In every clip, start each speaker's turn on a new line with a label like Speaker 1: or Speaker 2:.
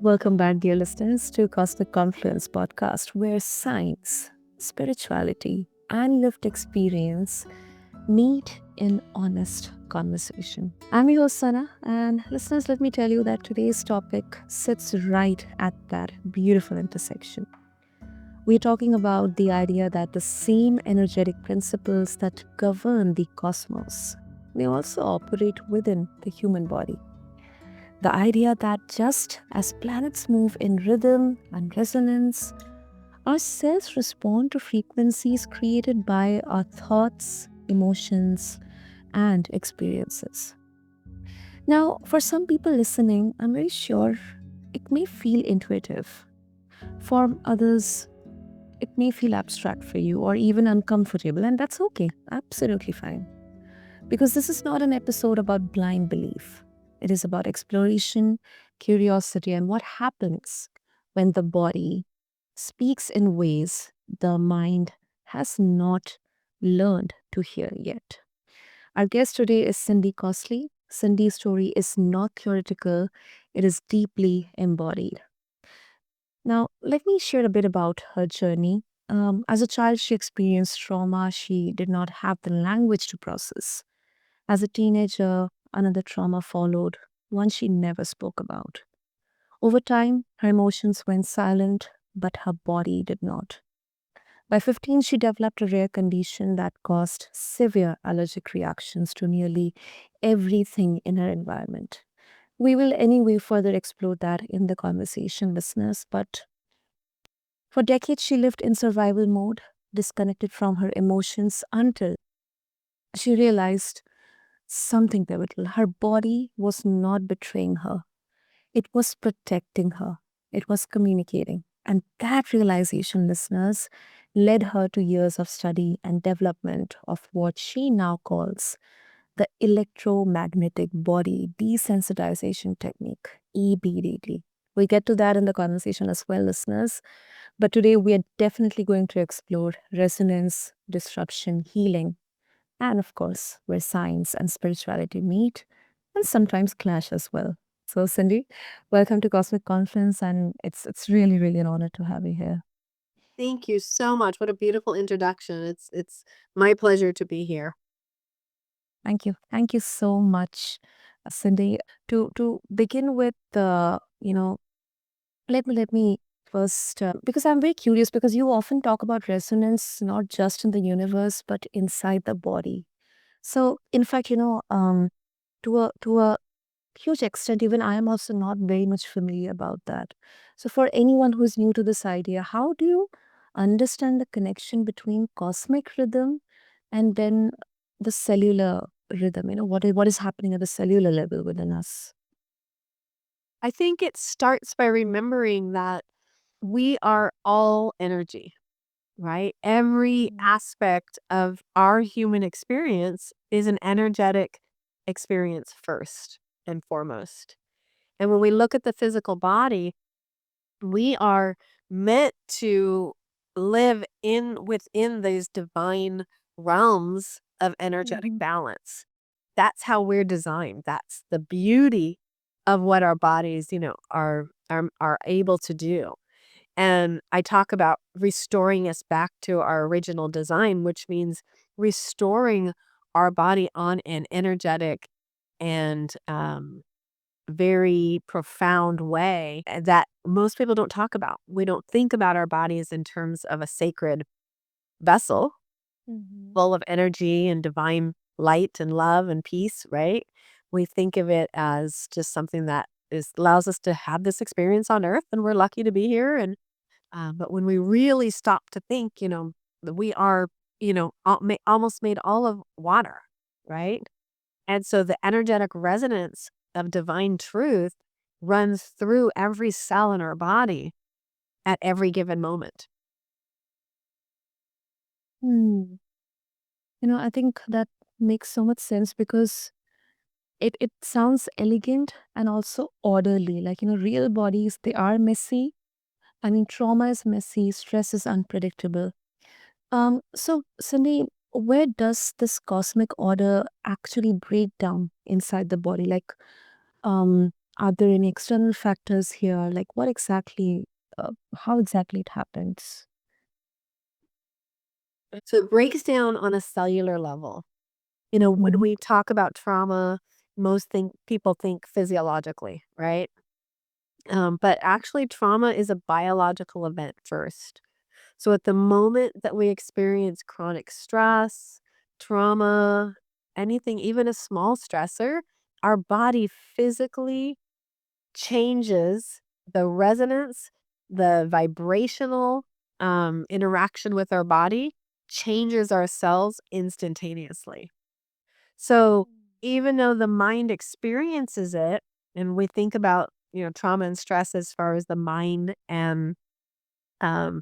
Speaker 1: Welcome back, dear listeners, to Cosmic Confluence Podcast, where science, spirituality, and lived experience meet in honest conversation. I'm your host, Sana, and listeners, let me tell you that today's topic sits right at that beautiful intersection. We're talking about the idea that the same energetic principles that govern the cosmos may also operate within the human body. The idea that just as planets move in rhythm and resonance, our cells respond to frequencies created by our thoughts, emotions, and experiences. Now, for some people listening, I'm very sure it may feel intuitive. For others, it may feel abstract for you or even uncomfortable, and that's okay, absolutely fine. Because this is not an episode about blind belief. It is about exploration, curiosity, and what happens when the body speaks in ways the mind has not learned to hear yet. Our guest today is Cindy Costley. Cindy's story is not theoretical, it is deeply embodied. Now, let me share a bit about her journey. As a child, she experienced trauma she did not have the language to process. As a teenager, another trauma followed, one she never spoke about. Over time, her emotions went silent, but her body did not. By 15, she developed a rare condition that caused severe allergic reactions to nearly everything in her environment. We will anyway further explore that in the conversation, listeners, but for decades she lived in survival mode, disconnected from her emotions until she realized something pivotal. Her body was not betraying her, it was protecting her, it was communicating. And that realization, listeners, led her to years of study and development of what she now calls the electromagnetic body desensitization technique, EBDT. We get to that in the conversation as well, listeners. But today we are definitely going to explore resonance, disruption, healing, and of course, where science and spirituality meet and sometimes clash as well. So, Cindy, welcome to Cosmic Conference, and it's really an honor to have you here.
Speaker 2: Thank you so much. What a beautiful introduction. It's my pleasure to be here.
Speaker 1: Thank you so much, Cindy. To begin with, let me first because I'm very curious because you often talk about resonance not just in the universe but inside the body. So, in fact, to a huge extent, even I am also not very much familiar about that. So, for anyone who's new to this idea, how do you understand the connection between cosmic rhythm and then the cellular rhythm? What is happening at the cellular level within us?
Speaker 2: I think it starts by remembering that we are all energy, right? Every aspect of our human experience is an energetic experience first and foremost. And when we look at the physical body, we are meant to live in within these divine realms of energetic balance. That's how we're designed. That's the beauty of what our bodies, are able to do. And I talk about restoring us back to our original design, which means restoring our body on an energetic and very profound way that most people don't talk about. We don't think about our bodies in terms of a sacred vessel
Speaker 1: Mhm.
Speaker 2: full of energy and divine light and love and peace, right? We think of it as just something that allows us to have this experience on earth, and we're lucky to be here. And but when we really stop to think, that we are, almost made all of water, right? And so the energetic resonance of divine truth runs through every cell in our body at every given moment.
Speaker 1: Hmm. I think that makes so much sense because it sounds elegant and also orderly. Like, real bodies, they are messy. I mean, trauma is messy, stress is unpredictable. So Cindy, where does this cosmic order actually break down inside the body? Like, Are there any external factors here? Like what exactly, how exactly it happens?
Speaker 2: So it breaks down on a cellular level. When
Speaker 1: Mhm.
Speaker 2: we talk about trauma, people think physiologically, right? But actually, trauma is a biological event first. So at the moment that we experience chronic stress, trauma, anything, even a small stressor, our body physically changes the resonance, the vibrational interaction with our body changes our cells instantaneously. So even though the mind experiences it, and we think about, trauma and stress as far as the mind um, and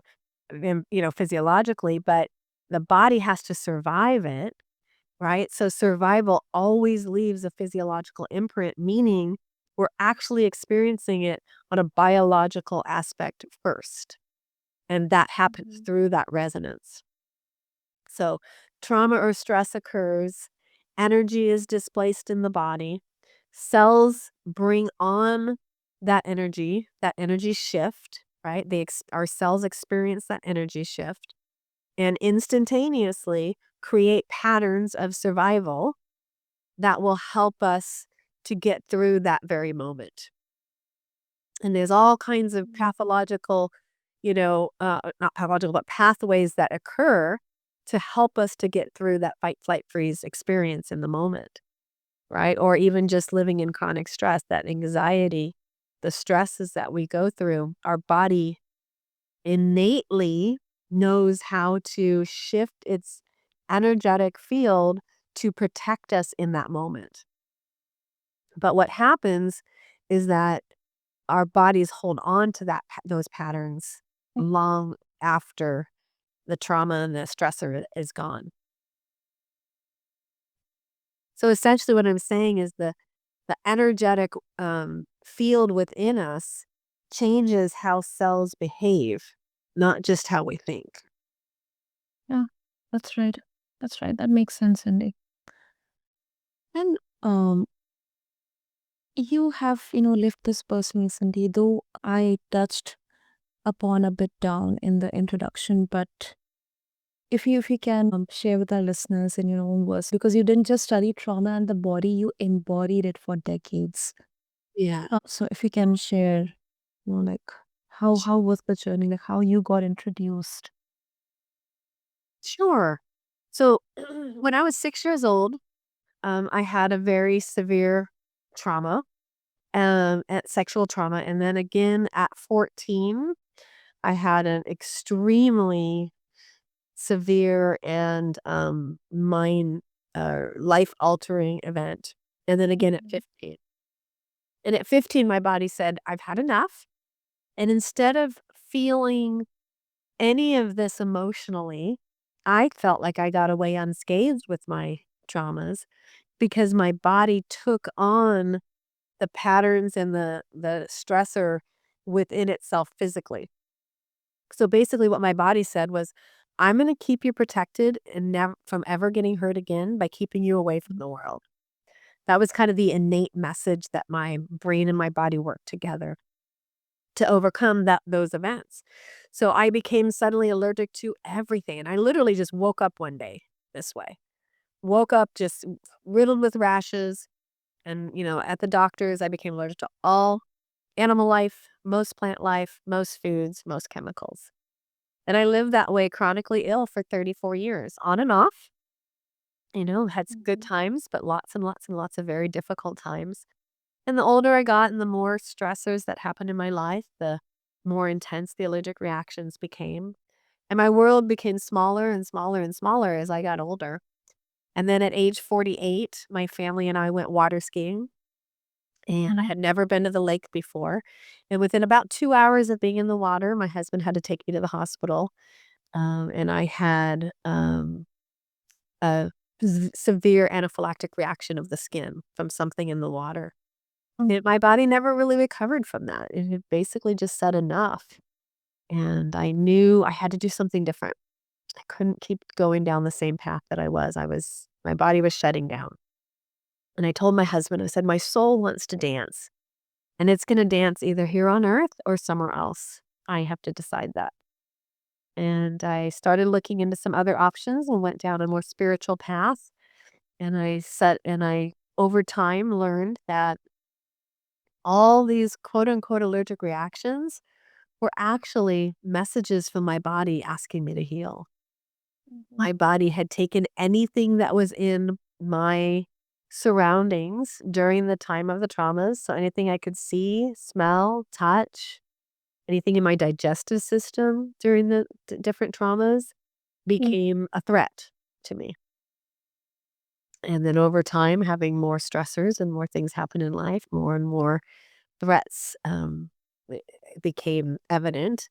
Speaker 2: physiologically, but the body has to survive it, right? So survival always leaves a physiological imprint, meaning we're actually experiencing it on a biological aspect first. And that happens
Speaker 1: Mhm.
Speaker 2: through that resonance. So trauma or stress occurs, energy is displaced in the body, cells bring on that energy shift, right? Our cells experience that energy shift and instantaneously create patterns of survival that will help us to get through that very moment. And there's all kinds of pathological, not pathological, but pathways that occur to help us to get through that fight, flight, freeze experience in the moment, right? Or even just living in chronic stress, that anxiety, the stresses that we go through, our body innately knows how to shift its energetic field to protect us in that moment. But what happens is that our bodies hold on to those patterns long after the trauma and the stressor is gone. So essentially what I'm saying is the energetic field within us changes how cells behave, not just how we think.
Speaker 1: Yeah, that's right. That's right. That makes sense, Cindy. And you have, lived this personally, Cindy, though I touched upon a bit down in the introduction, but if you can share with our listeners in your own words, because you didn't just study trauma and the body, you embodied it for decades.
Speaker 2: Yeah.
Speaker 1: So if you can share, like how was the journey, like how you got introduced.
Speaker 2: Sure. So when I was 6 years old, I had a very severe trauma, at sexual trauma. And then again at 14, I had an extremely severe and mind life altering event. And then again at 15. And at 15, my body said, I've had enough. And instead of feeling any of this emotionally, I felt like I got away unscathed with my traumas because my body took on the patterns and the stressor within itself physically. So basically what my body said was, I'm going to keep you protected and never from ever getting hurt again by keeping you away from the world. That was kind of the innate message that my brain and my body worked together to overcome those events. So I became suddenly allergic to everything. And I literally just woke up one day this way. Woke up just riddled with rashes. And, at the doctor's, I became allergic to all animal life, most plant life, most foods, most chemicals. And I lived that way chronically ill for 34 years, on and off. Had some good
Speaker 1: Mhm.
Speaker 2: times, but lots and lots and lots of very difficult times. And the older I got and the more stressors that happened in my life, the more intense the allergic reactions became. And my world became smaller and smaller and smaller as I got older. And then at age 48, my family and I went water skiing. And I
Speaker 1: Mhm.
Speaker 2: had never been to the lake before. And within about 2 hours of being in the water, my husband had to take me to the hospital. And I had a severe anaphylactic reaction of the skin from something in the water. My body never really recovered from that. It had basically just said enough. And I knew I had to do something different. I couldn't keep going down the same path that I was. My body was shutting down. And I told my husband, I said, my soul wants to dance. and it's going to dance either here on earth or somewhere else. I have to decide that. And I started looking into some other options and went down a more spiritual path. And I over time learned that all these quote unquote allergic reactions were actually messages from my body asking me to heal. My body had taken anything that was in my surroundings during the time of the traumas. So anything I could see, smell, touch, anything in my digestive system during the different traumas became a threat to me. And then over time, having more stressors and more things happen in life, more and more threats became evident.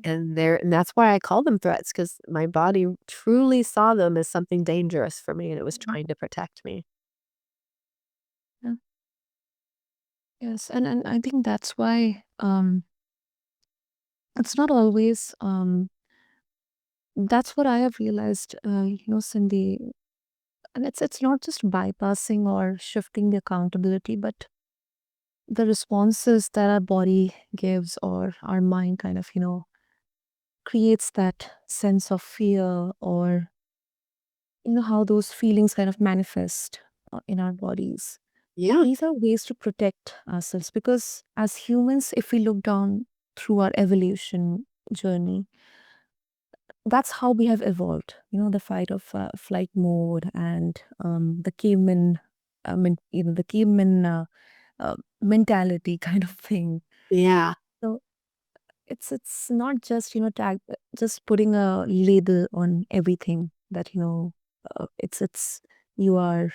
Speaker 2: And that's why I call them threats, because my body truly saw them as something dangerous for me, and it was trying to protect me.
Speaker 1: Yeah. Yes, and I think that's why it's not always that's what I have realized, Cindy, and it's not just bypassing or shifting the accountability, but the responses that our body gives or our mind kind of, creates that sense of fear, or how those feelings kind of manifest in our bodies.
Speaker 2: Yeah.
Speaker 1: These are ways to protect ourselves, because as humans, if we look down through our evolution journey, that's how we have evolved. The fight of flight mode, and the caveman, the caveman mentality kind of thing.
Speaker 2: Yeah.
Speaker 1: So it's not just just putting a label on everything that it's you are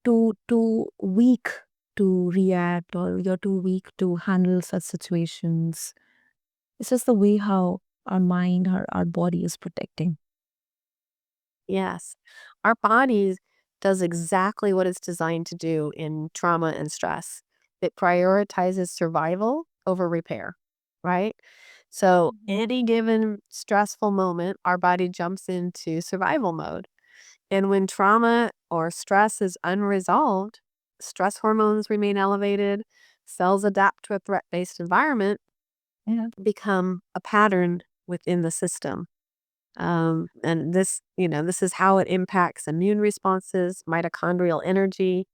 Speaker 1: too weak to react, or you're too weak to handle such situations. It's just the way how our mind, our body is protecting.
Speaker 2: Yes. Our bodies does exactly what it's designed to do in trauma and stress. It prioritizes survival over repair, right? So
Speaker 1: Mhm.
Speaker 2: any given stressful moment, our body jumps into survival mode. And when trauma or stress is unresolved, stress hormones remain elevated, cells adapt to a threat-based environment,
Speaker 1: Yeah.
Speaker 2: become a pattern within the system. And this is how it impacts immune responses, mitochondrial energy,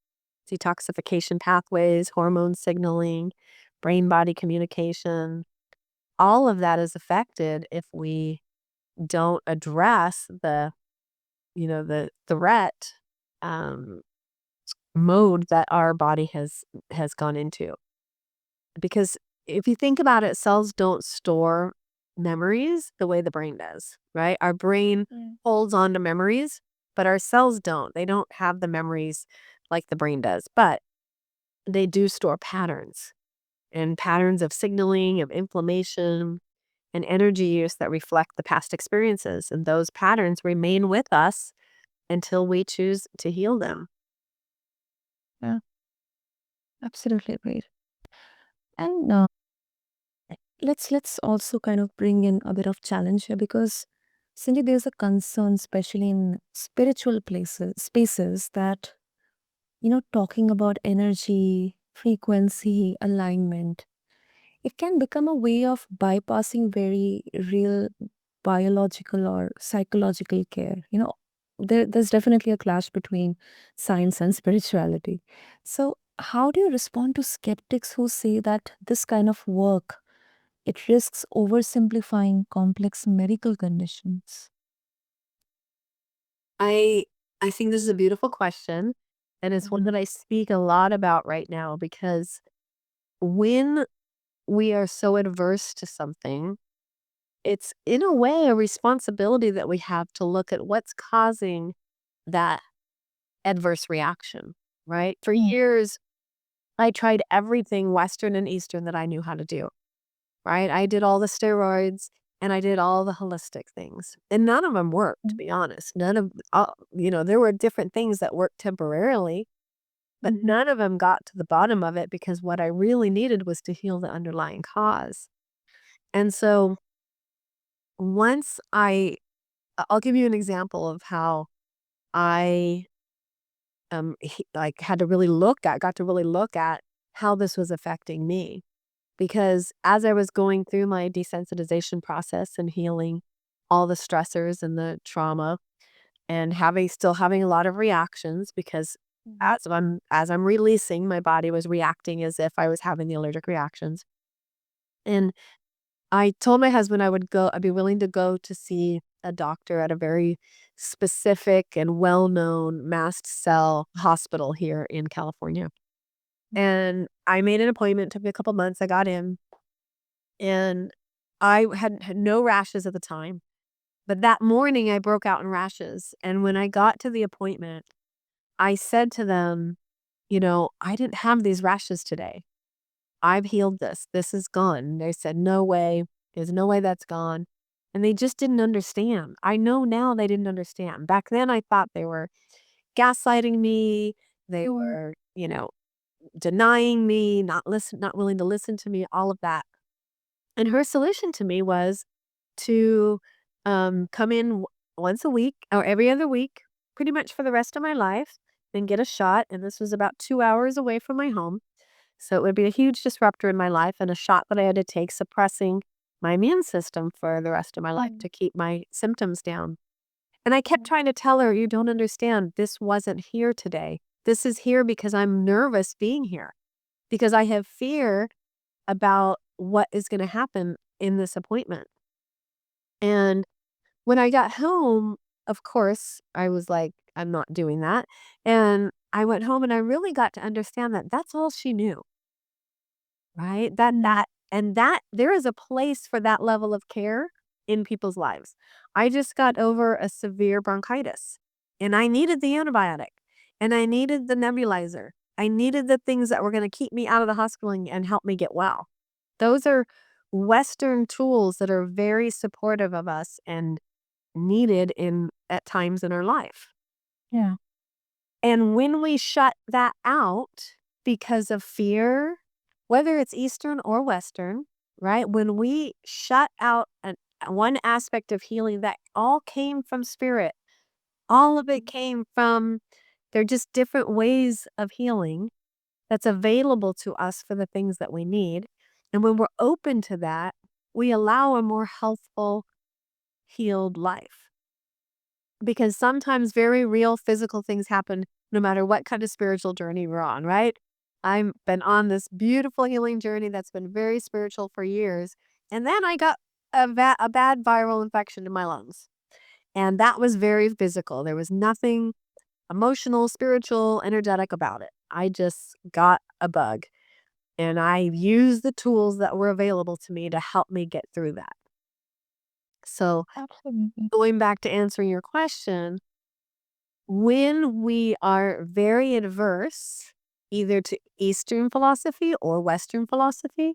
Speaker 2: detoxification pathways, hormone signaling, brain body communication. All of that is affected if we don't address the threat um, mode that our body has gone into. Because if you think about it, cells don't store memories the way the brain does, right? Our brain
Speaker 1: Yeah.
Speaker 2: holds on to memories, but our cells don't. They don't have the memories like the brain does, but they do store patterns, and patterns of signaling, of inflammation, and energy use that reflect the past experiences. And those patterns remain with us until we choose to heal them.
Speaker 1: Yeah, absolutely agreed. And let's also kind of bring in a bit of challenge here, because Cindy, there's a concern, especially in spiritual places spaces, that talking about energy, frequency, alignment, it can become a way of bypassing very real biological or psychological care. There's definitely a clash between science and spirituality. So how do you respond to skeptics who say that this kind of work, it risks oversimplifying complex medical conditions?
Speaker 2: I I think this is a beautiful question, and it's one
Speaker 1: Mhm.
Speaker 2: that I speak a lot about right now, because when we are so adverse to something, it's in a way a responsibility that we have to look at what's causing that adverse reaction, right? For years, I tried everything Western and Eastern that I knew how to do, right? I did all the steroids and I did all the holistic things, and none of them worked, to
Speaker 1: Mm,
Speaker 2: be honest. None of, there were different things that worked temporarily, but
Speaker 1: mhm.
Speaker 2: none of them got to the bottom of it, because what I really needed was to heal the underlying cause. And so once I'll give you an example of how I got to really look at how this was affecting me. Because as I was going through my desensitization process and healing all the stressors and the trauma and still having a lot of reactions, because as I'm releasing, my body was reacting as if I was having the allergic reactions. And I told my husband I'd be willing to go to see a doctor at a very specific and well-known mast cell hospital here in California. And I made an appointment. It took me a couple months. I got in, and I had no rashes at the time. But that morning I broke out in rashes. And when I got to the appointment, I said to them, I didn't have these rashes today. I've healed this. This is gone. They said, no way. There's no way that's gone. And they just didn't understand. I know now they didn't understand. Back then I thought they were gaslighting me. They were, denying me, not willing to listen to me, all of that. And her solution to me was to come in once a week or every other week, pretty much for the rest of my life, and get a shot. And this was about 2 hours away from my home. So it would be a huge disruptor in my life, and a shot that I had to take suppressing my immune system for the rest of my life to keep my symptoms down. And I kept trying to tell her, you don't understand. This wasn't here today. This is here because I'm nervous being here, because I have fear about what is going to happen in this appointment. And when I got home, of course, I was like, I'm not doing that. And I went home and I really got to understand that that's all she knew, right? That there is a place for that level of care in people's lives. I just got over a severe bronchitis, and I needed the antibiotic, and I needed the nebulizer. I needed the things that were going to keep me out of the hospital and help me get well. Those are Western tools that are very supportive of us and needed at times in our life.
Speaker 1: Yeah.
Speaker 2: And when we shut that out because of fear, whether it's Eastern or Western, right? When we shut out one aspect of healing that all came from spirit, all of it came from, they're just different ways of healing that's available to us for the things that we need. And when we're open to that, we allow a more healthful, healed life. Because sometimes very real physical things happen no matter what kind of spiritual journey we're on, right? I've been on this beautiful healing journey that's been very spiritual for years. And then I got a bad viral infection in my lungs. And that was very physical. There was nothing emotional, spiritual, energetic about it. I just got a bug. And I used the tools that were available to me to help me get through that. So
Speaker 1: Absolutely.
Speaker 2: going back to answering your question, when we are very adverse either to Eastern philosophy or Western philosophy,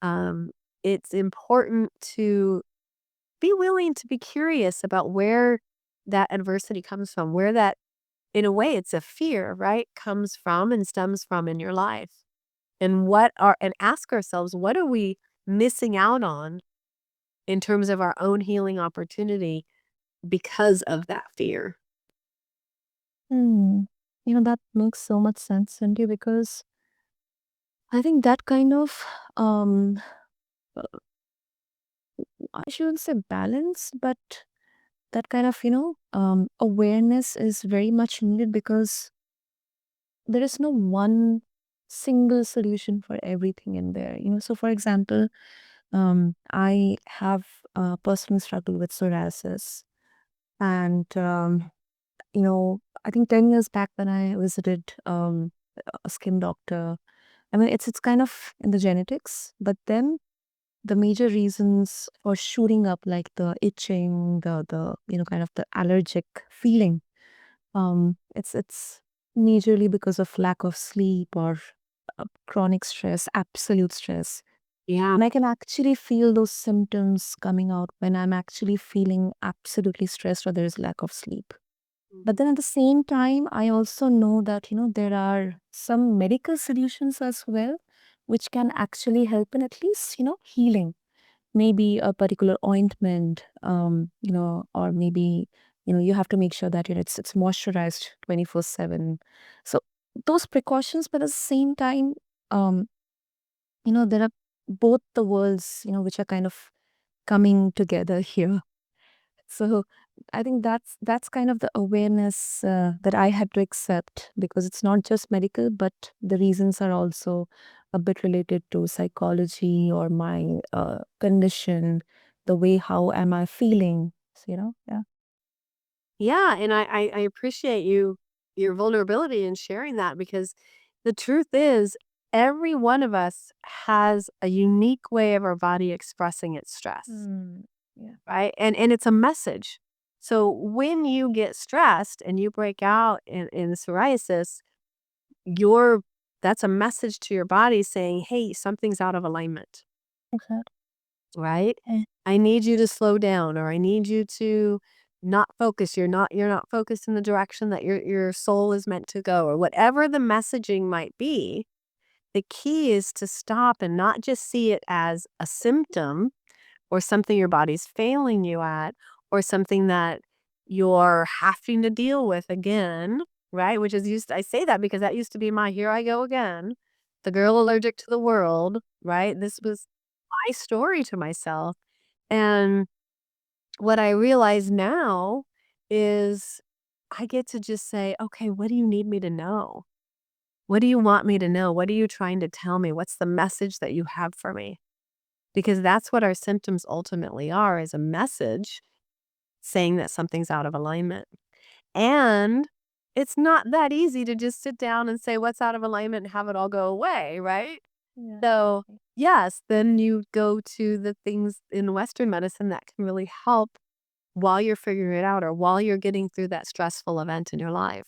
Speaker 2: um, it's important to be willing to be curious about where that adversity comes from, where that, in a way, it's a fear, right, comes from and stems from in your life. And ask ourselves, what are we missing out on in terms of our own healing opportunity because of that fear?
Speaker 1: Hmm. That makes so much sense, Cindy, because I think that kind of, um, uh, I shouldn't say balance, but that kind of, awareness is very much needed, because there is no one single solution for everything in there. So for example, I have a personal struggle with psoriasis. And, I think 10 years back when I visited a skin doctor, I mean, it's kind of in the genetics, but then the major reasons for shooting up, like the itching, the kind of the allergic feeling, it's majorly because of lack of sleep or chronic stress, absolute stress.
Speaker 2: Yeah.
Speaker 1: And I can actually feel those symptoms coming out when I'm actually feeling absolutely stressed or there's lack of sleep. But then at the same time, I also know that, there are some medical solutions as well, which can actually help in at least, healing. Maybe a particular ointment, or maybe You have to make sure that it's moisturized 24/7. So those precautions, but at the same time, um, there are both the worlds, which are kind of coming together here. So I think that's kind of the awareness that I had to accept, because it's not just medical, but the reasons are also a bit related to psychology or my condition, the way how am I feeling. So, yeah.
Speaker 2: Yeah, and I appreciate your vulnerability in sharing that, because the truth is every one of us has a unique way of our body expressing its stress,
Speaker 1: Mm, yeah.
Speaker 2: right? And it's a message. So when you get stressed and you break out in psoriasis, your that's a message to your body saying, "Hey, something's out of alignment."
Speaker 1: Okay.
Speaker 2: Right? I need you to slow down, or I need you to not focus. You're not focused in the direction that your soul is meant to go, or whatever the messaging might be. The key is to stop and not just see it as a symptom or something your body's failing you at, or something that you're having to deal with again, right? Which is I say that because that used to be my here I go again, the girl allergic to the world, right? This was my story to myself. And what I realize now is I get to just say, okay, what do you need me to know? What do you want me to know? What are you trying to tell me? What's the message that you have for me? Because that's what our symptoms ultimately are, is a message saying that something's out of alignment. And it's not that easy to just sit down and say what's out of alignment and have it all go away, right?
Speaker 1: Yeah.
Speaker 2: So, yes, then you go to the things in Western medicine that can really help while you're figuring it out, or while you're getting through that stressful event in your life.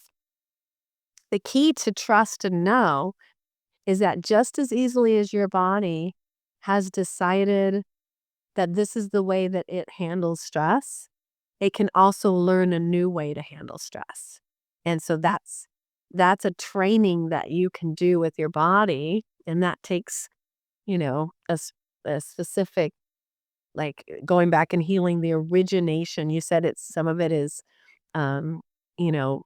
Speaker 2: The key to trust and know is that just as easily as your body has decided that this is the way that it handles stress, it can also learn a new way to handle stress. And so that's a training that you can do with your body, and that takes, a specific, like, going back and healing the origination. You said it's some of it is, um, you know,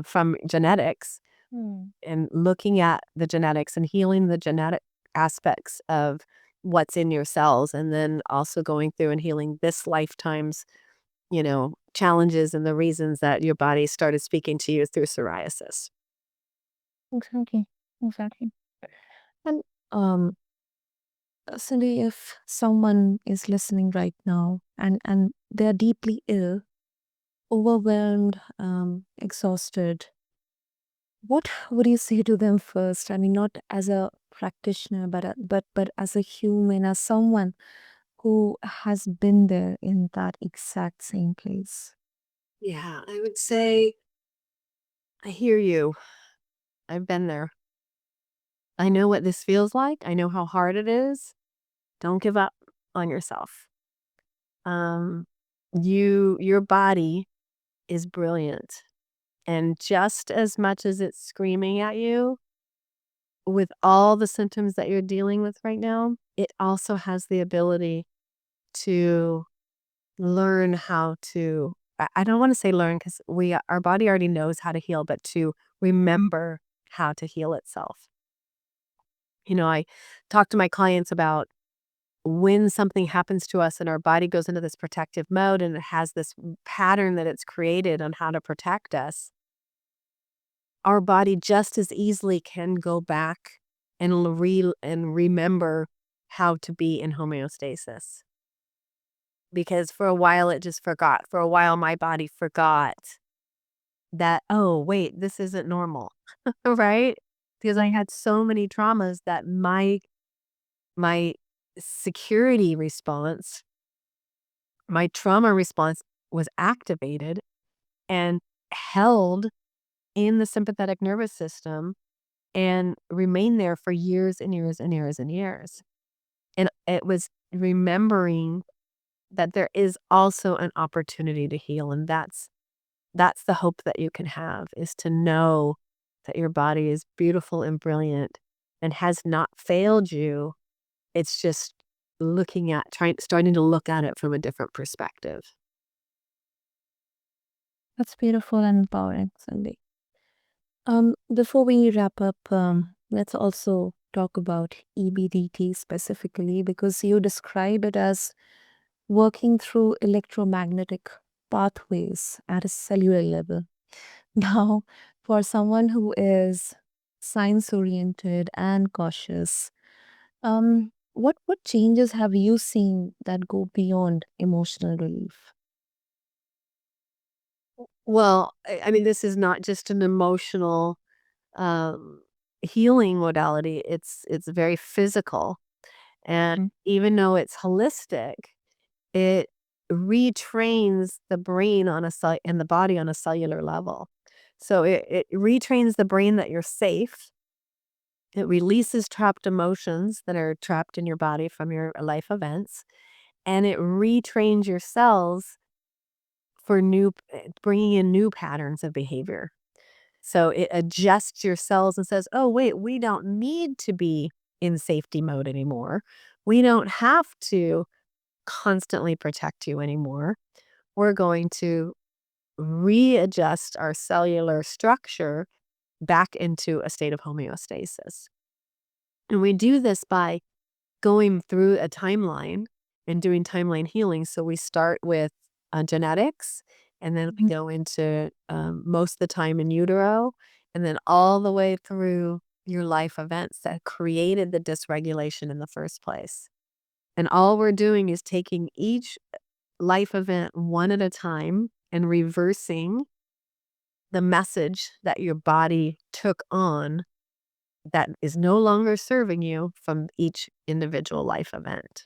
Speaker 2: from genetics,
Speaker 1: Mm.
Speaker 2: and looking at the genetics and healing the genetic aspects of what's in your cells, and then also going through and healing this lifetime's, challenges and the reasons that your body started speaking to you through psoriasis.
Speaker 1: Exactly. Exactly. And um, Cindy, if someone is listening right now and they're deeply ill, overwhelmed, exhausted, what would you say to them first? I mean, not as a practitioner, but as a human, as someone who has been there in that exact same place.
Speaker 2: Yeah, I would say, I hear you. I've been there. I know what this feels like. I know how hard it is. Don't give up on yourself. Um, your body is brilliant. And just as much as it's screaming at you with all the symptoms that you're dealing with right now, it also has the ability to learn how to, I don't want to say learn, because our body already knows how to heal, but to remember how to heal itself. I talk to my clients about when something happens to us and our body goes into this protective mode, and it has this pattern that it's created on how to protect us. Our body just as easily can go back and remember how to be in homeostasis. Because for a while it just forgot. For a while my body forgot that, oh, wait, this isn't normal. Right? Because I had so many traumas that my security response, my trauma response was activated and held in the sympathetic nervous system, and remained there for years and years and years and years. And it was remembering that there is also an opportunity to heal, and that's the hope that you can have, is to know that your body is beautiful and brilliant and has not failed you. It's just starting to look at it from a different perspective.
Speaker 1: That's beautiful and empowering, Cindy. Before we wrap up, let's also talk about EBDT specifically because you describe it as working through electromagnetic pathways at a cellular level. Now, for someone who is science oriented and cautious, what changes have you seen that go beyond emotional relief?
Speaker 2: Well, I mean, this is not just an emotional um, healing modality. It's very physical, and
Speaker 1: Mm.
Speaker 2: even though it's holistic, it retrains the brain on a cell and the body on a cellular level. So it retrains the brain that you're safe. It releases trapped emotions that are trapped in your body from your life events, and it retrains your cells for bringing in new patterns of behavior. So it adjusts your cells and says, oh, wait, we don't need to be in safety mode anymore. We don't have to constantly protect you anymore. We're going to readjust our cellular structure back into a state of homeostasis. And we do this by going through a timeline and doing timeline healing. So we start with genetics, and then we
Speaker 1: Mhm.
Speaker 2: go into most of the time in utero, and then all the way through your life events that created the dysregulation in the first place. And all we're doing is taking each life event one at a time and reversing the message that your body took on that is no longer serving you from each individual life event.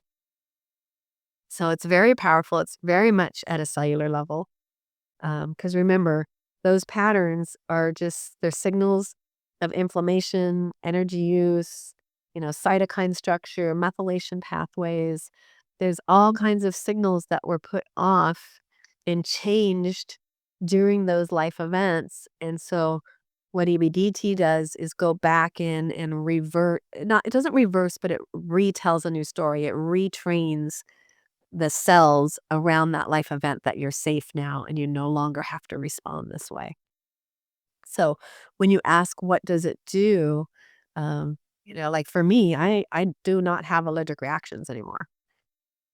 Speaker 2: So it's very powerful. It's very much at a cellular level. Because remember, those patterns are just they're signals of inflammation, energy use, cytokine structure, methylation pathways. There's all kinds of signals that were put off and changed during those life events. And so what EBDT does is go back in and revert, not, it doesn't reverse, but it retells a new story. It retrains the cells around that life event that you're safe now and you no longer have to respond this way. So when you ask what does it do, like for me, I do not have allergic reactions anymore.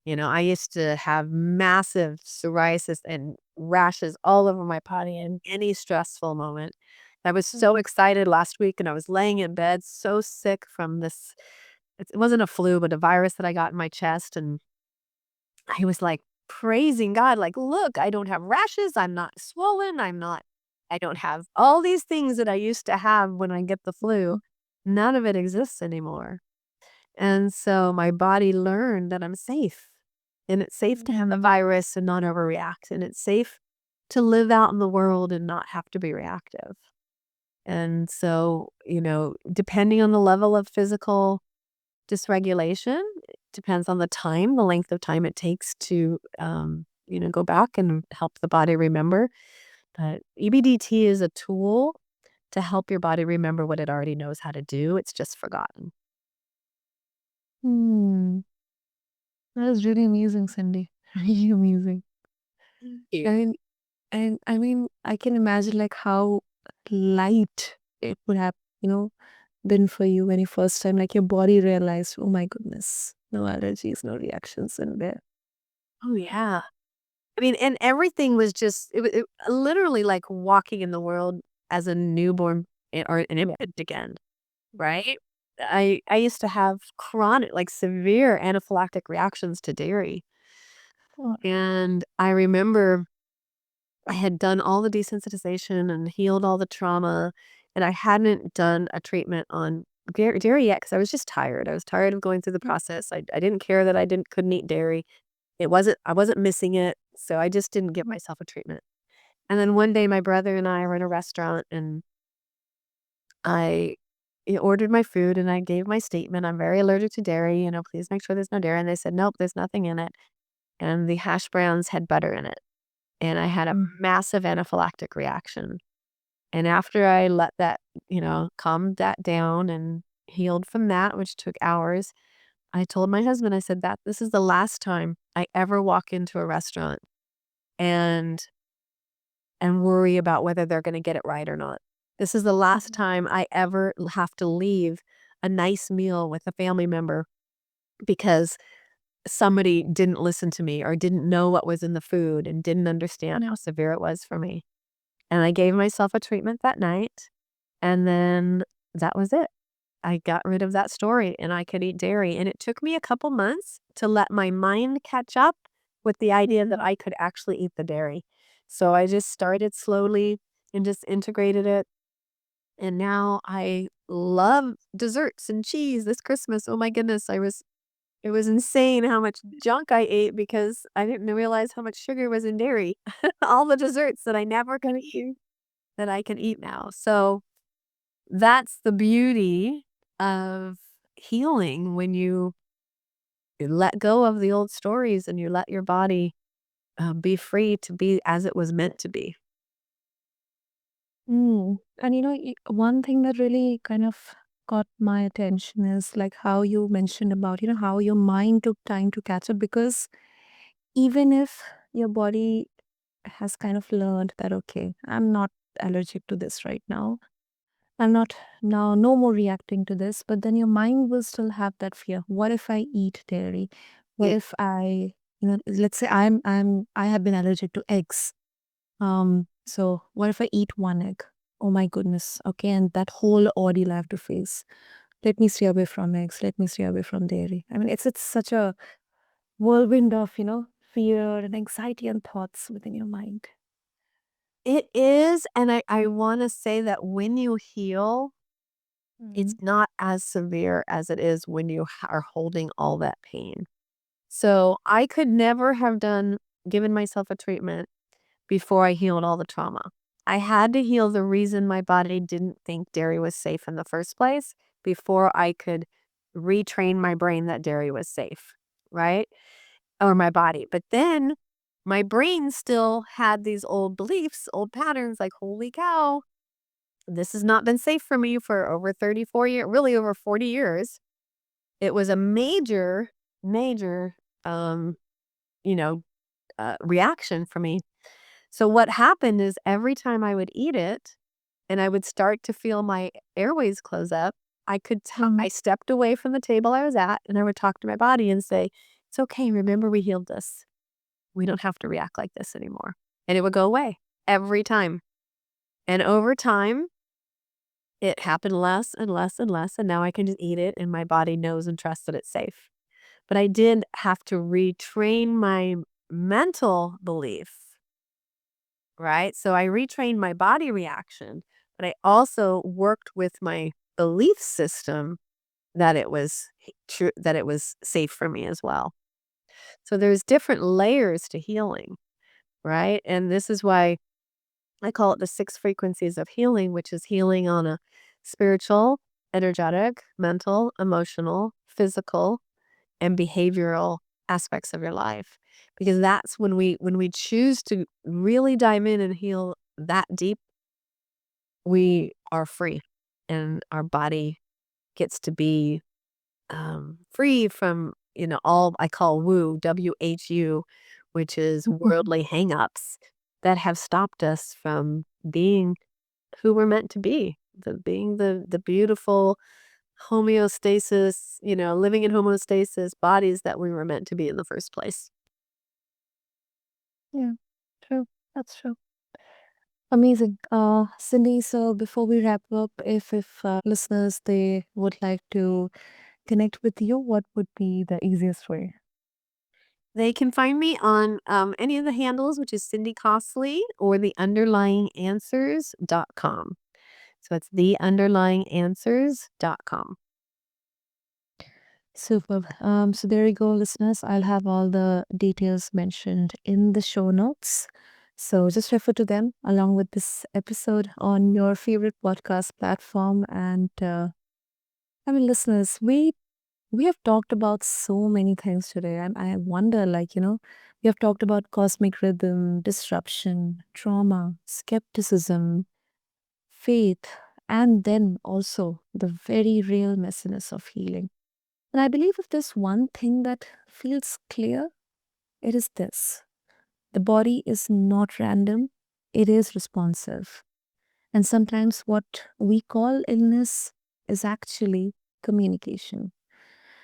Speaker 2: I used to have massive psoriasis and rashes all over my body in any stressful moment. I was so excited last week and I was laying in bed so sick from this. It wasn't a flu, but a virus that I got in my chest. And I was like praising God, like, look, I don't have rashes. I'm not swollen. I don't have all these things that I used to have when I get the flu. None of it exists anymore. And so my body learned that I'm safe. And it's safe to have the virus and not overreact. And it's safe to live out in the world and not have to be reactive. And so, depending on the level of physical dysregulation, it depends on the length of time it takes to, go back and help the body remember. But EBDT is a tool to help your body remember what it already knows how to do. It's just forgotten.
Speaker 1: Hmm. That is really amazing, Cindy. Really amazing.
Speaker 2: Yeah.
Speaker 1: And I mean, I can imagine like how light it would have, you know, been for you when you first time, like your body realized, oh my goodness, no allergies, no reactions in there.
Speaker 2: Oh, yeah. I mean, and everything was just, it literally like walking in the world as a newborn or an infant again, right? I used to have chronic, like severe anaphylactic reactions to dairy.
Speaker 1: Oh,
Speaker 2: And I remember I had done all the desensitization and healed all the trauma, and I hadn't done a treatment on dairy yet because I was just tired. I was tired of going through the process. I didn't care that I couldn't eat dairy. I wasn't missing it, so I just didn't give myself a treatment. And then one day my brother and I were in a restaurant and I ordered my food and I gave my statement. I'm very allergic to dairy, please make sure there's no dairy. And they said, nope, there's nothing in it. And the hash browns had butter in it. And I had a massive anaphylactic reaction. And after I let that, calm that down and healed from that, which took hours, I told my husband, I said that this is the last time I ever walk into a restaurant and and worry about whether they're going to get it right or not. This is the last time I ever have to leave a nice meal with a family member because somebody didn't listen to me or didn't know what was in the food and didn't understand how severe it was for me. And I gave myself a treatment that night, and then that was it. I got rid of that story and I could eat dairy. And it took me a couple months to let my mind catch up with the idea that I could actually eat the dairy. So I just started slowly and just integrated it. And now I love desserts and cheese this Christmas. Oh my goodness, it was insane how much junk I ate because I didn't realize how much sugar was in dairy. All the desserts that I never could eat that I can eat now. So that's the beauty of healing when you let go of the old stories and you let your body be free to be as it was meant to be.
Speaker 1: And one thing that really kind of caught my attention is like how you mentioned about, how your mind took time to catch up because even if your body has kind of learned that, okay, I'm not allergic to this right now. I'm not now no more reacting to this, but then your mind will still have that fear. What if I eat dairy? What if let's say I have been allergic to eggs. So what if I eat one egg? Oh my goodness. Okay, and that whole ordeal I have to face. Let me stay away from eggs. Let me stay away from dairy. I mean, it's such a whirlwind of, fear and anxiety and thoughts within your mind.
Speaker 2: It is. And I want to say that when you heal, it's
Speaker 1: Mhm.
Speaker 2: not as severe as it is when you are holding all that pain. So I could never have given myself a treatment before I healed all the trauma. I had to heal the reason my body didn't think dairy was safe in the first place before I could retrain my brain that dairy was safe, right? Or my body. But then my brain still had these old beliefs, old patterns like, holy cow, this has not been safe for me for over 34 years, really over 40 years. It was a major, major, um, you know, reaction for me. So what happened is every time I would eat it and I would start to feel my airways close up, I could tell
Speaker 1: Mhm.
Speaker 2: I stepped away from the table I was at and I would talk to my body and say, "It's okay. Remember we healed this. We don't have to react like this anymore." And it would go away every time. And over time, it happened less and less and less. And now I can just eat it and my body knows and trusts that it's safe. But I did have to retrain my mental belief, right? So I retrained my body reaction, but I also worked with my belief system that it was true, that it was safe for me as well. So there's different layers to healing, right? And this is why I call it the 6 frequencies of healing, which is healing on a spiritual, energetic, mental, emotional, physical, and behavioral aspects of your life. Because that's when we choose to really dive in and heal that deep, we are free and our body gets to be free from, all I call WHU, which is worldly hangups that have stopped us from being who we're meant to be, being the beautiful homeostasis, living in homeostasis bodies that we were meant to be in the first place.
Speaker 1: Yeah, true. That's true. Amazing. Cindy, so before we wrap up, if listeners they would like to connect with you, what would be the easiest way?
Speaker 2: They can find me on any of the handles, which is Cindy Costley or the underlyinganswers.com. So it's the underlyinganswers.com.
Speaker 1: Super. So there you go, listeners. I'll have all the details mentioned in the show notes. So just refer to them along with this episode on your favorite podcast platform. And I mean, listeners, we have talked about so many things today, and I wonder, like, we have talked about cosmic rhythm, disruption, trauma, skepticism, faith, and then also the very real messiness of healing. And I believe if there's one thing that feels clear, it is this: the body is not random, it is responsive. And sometimes what we call illness is actually communication.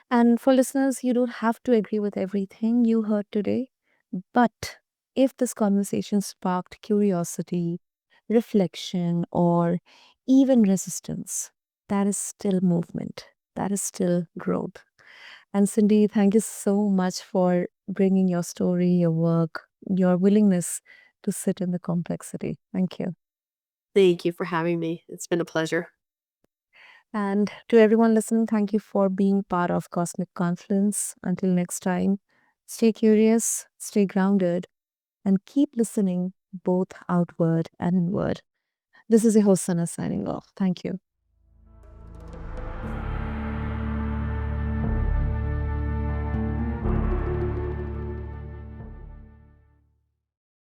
Speaker 1: And for listeners, you don't have to agree with everything you heard today, but if this conversation sparked curiosity, reflection, or even resistance, that is still movement, that is still growth. And Cindy, thank you so much for bringing your story, your work, your willingness to sit in the complexity. Thank you.
Speaker 2: Thank you for having me. It's been a pleasure.
Speaker 1: And to everyone listening, thank you for being part of Cosmic Confluence. Until next time, stay curious, stay grounded, and keep listening both outward and inward. This is your host, Sana, signing off. Thank you.